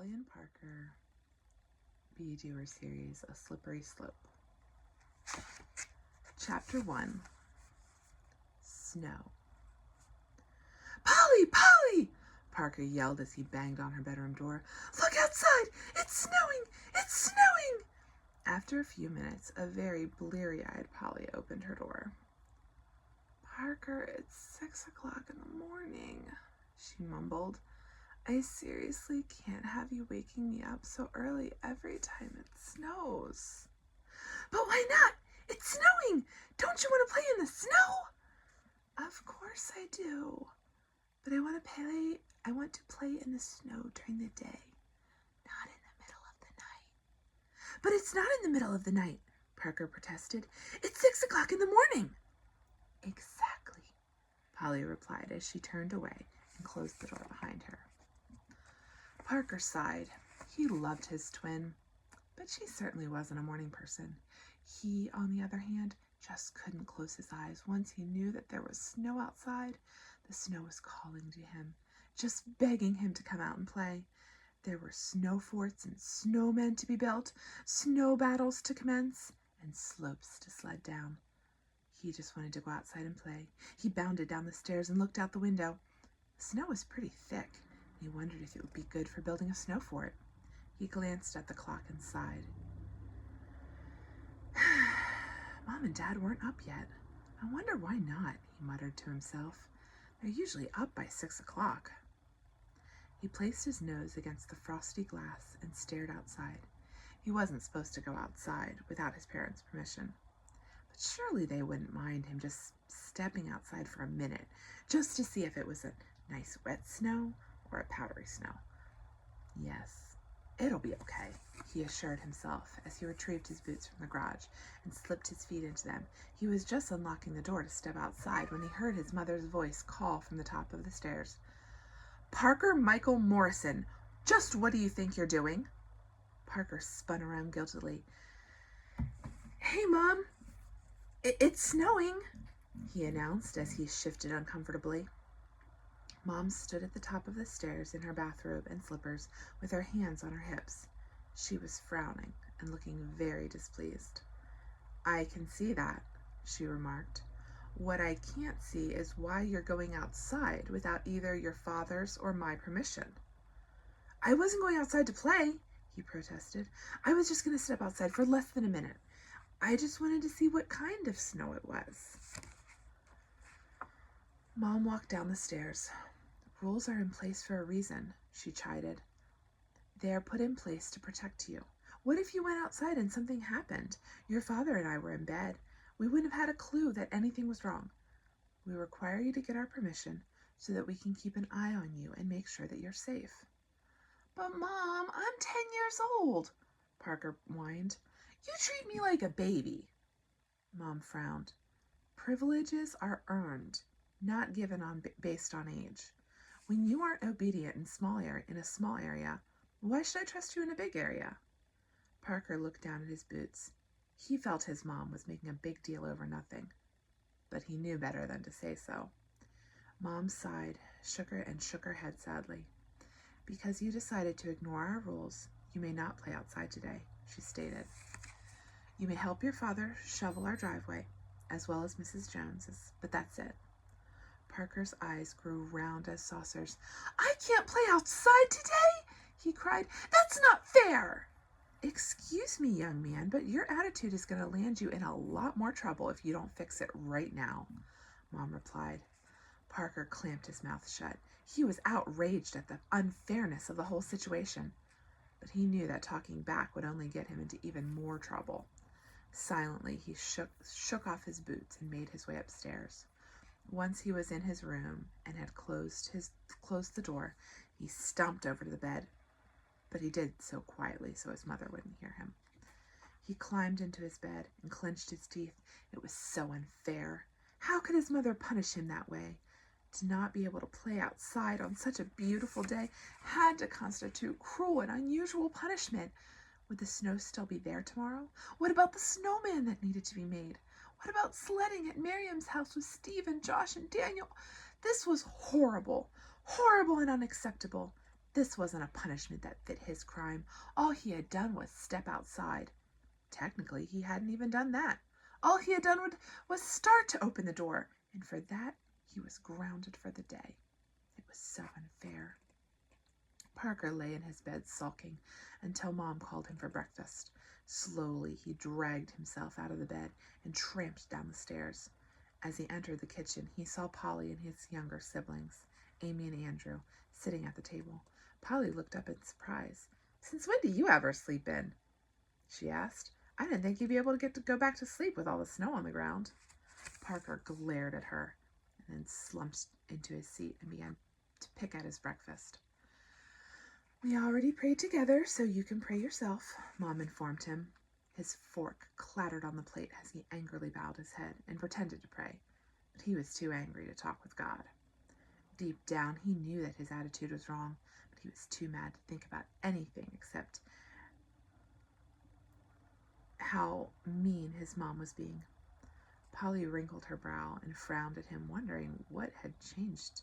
Polly and Parker Be Doers series, A Slippery Slope. Chapter 1, Snow. Polly! Polly! Parker yelled as he banged on her bedroom door. Look outside! It's snowing! It's snowing! After a few minutes, a very bleary-eyed Polly opened her door. Parker, it's 6 o'clock in the morning, she mumbled. I seriously can't have you waking me up so early every time it snows. But why not? It's snowing! Don't you want to play in the snow? Of course I do. But I want to play in the snow during the day, not in the middle of the night. But it's not in the middle of the night, Parker protested. It's 6 o'clock in the morning. Exactly, Polly replied as she turned away and closed the door behind her. Parker sighed. He loved his twin, but she certainly wasn't a morning person. He, on the other hand, just couldn't close his eyes once he knew that there was snow outside. The snow was calling to him, just begging him to come out and play. There were snow forts and snowmen to be built, snow battles to commence, and slopes to sled down. He just wanted to go outside and play. He bounded down the stairs and looked out the window. The snow was pretty thick, and he wondered if it would be good for building a snow fort. He glanced at the clock and sighed. Mom and Dad weren't up yet. I wonder why not, he muttered to himself. They're usually up by 6 o'clock. He placed his nose against the frosty glass and stared outside. He wasn't supposed to go outside without his parents' permission. But surely they wouldn't mind him just stepping outside for a minute, just to see if it was a nice wet snow or a powdery snow. Yes, it'll be okay, he assured himself as he retrieved his boots from the garage and slipped his feet into them. He was just unlocking the door to step outside when he heard his mother's voice call from the top of the stairs. Parker Michael Morrison, just what do you think you're doing? Parker spun around guiltily. Hey, Mom, it's snowing, he announced as he shifted uncomfortably. Mom stood at the top of the stairs in her bathrobe and slippers with her hands on her hips. She was frowning and looking very displeased. I can see that, she remarked. What I can't see is why you're going outside without either your father's or my permission. I wasn't going outside to play, he protested. I was just going to step outside for less than a minute. I just wanted to see what kind of snow it was. Mom walked down the stairs. Rules are in place for a reason, she chided. They are put in place to protect you. What if you went outside and something happened? Your father and I were in bed. We wouldn't have had a clue that anything was wrong. We require you to get our permission so that we can keep an eye on you and make sure that you're safe. But Mom, I'm 10 years old, Parker whined. You treat me like a baby. Mom frowned. Privileges are earned, not given based on age. When you aren't obedient in a small area, why should I trust you in a big area? Parker looked down at his boots. He felt his mom was making a big deal over nothing, but he knew better than to say so. Mom sighed, shook her head sadly. Because you decided to ignore our rules, you may not play outside today, she stated. You may help your father shovel our driveway, as well as Mrs. Jones's, but that's it. Parker's eyes grew round as saucers. I can't play outside today, he cried. That's not fair. Excuse me, young man, but your attitude is going to land you in a lot more trouble if you don't fix it right now, Mom replied. Parker clamped his mouth shut. He was outraged at the unfairness of the whole situation, but he knew that talking back would only get him into even more trouble. Silently, he shook off his boots and made his way upstairs. Once he was in his room and had closed the door, he stomped over to the bed, but he did so quietly so his mother wouldn't hear him. He climbed into his bed and clenched his teeth. It was so unfair. How could his mother punish him that way? To not be able to play outside on such a beautiful day had to constitute cruel and unusual punishment. Would the snow still be there tomorrow? What about the snowman that needed to be made? What about sledding at Miriam's house with Steve and Josh and Daniel? This was horrible, horrible and unacceptable. This wasn't a punishment that fit his crime. All he had done was step outside. Technically, he hadn't even done that. All he had done was start to open the door, and for that, he was grounded for the day. It was so unfair. Parker lay in his bed sulking until Mom called him for breakfast. Slowly, he dragged himself out of the bed and tramped down the stairs. As he entered the kitchen, he saw Polly and his younger siblings, Amy and Andrew, sitting at the table. Polly looked up in surprise. "Since when do you ever sleep in?" she asked. "I didn't think you'd be able to go back to sleep with all the snow on the ground." Parker glared at her and then slumped into his seat and began to pick at his breakfast. "We already prayed together, so you can pray yourself," Mom informed him. His fork clattered on the plate as he angrily bowed his head and pretended to pray, but he was too angry to talk with God. Deep down, he knew that his attitude was wrong, but he was too mad to think about anything except how mean his mom was being. Polly wrinkled her brow and frowned at him, wondering what had changed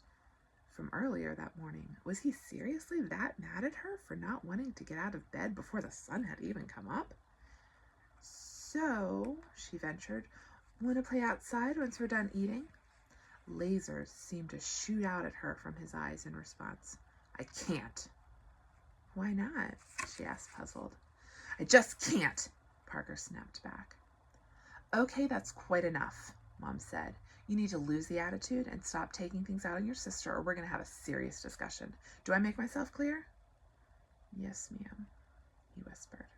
from earlier that morning. Was he seriously that mad at her for not wanting to get out of bed before the sun had even come up? "So," she ventured, "want to play outside once we're done eating?" Lasers seemed to shoot out at her from his eyes in response. "I can't." "Why not?" she asked, puzzled. "I just can't," Parker snapped back. "Okay, that's quite enough," Mom said. "You need to lose the attitude and stop taking things out on your sister, or we're going to have a serious discussion. Do I make myself clear?" "Yes, ma'am," he whispered.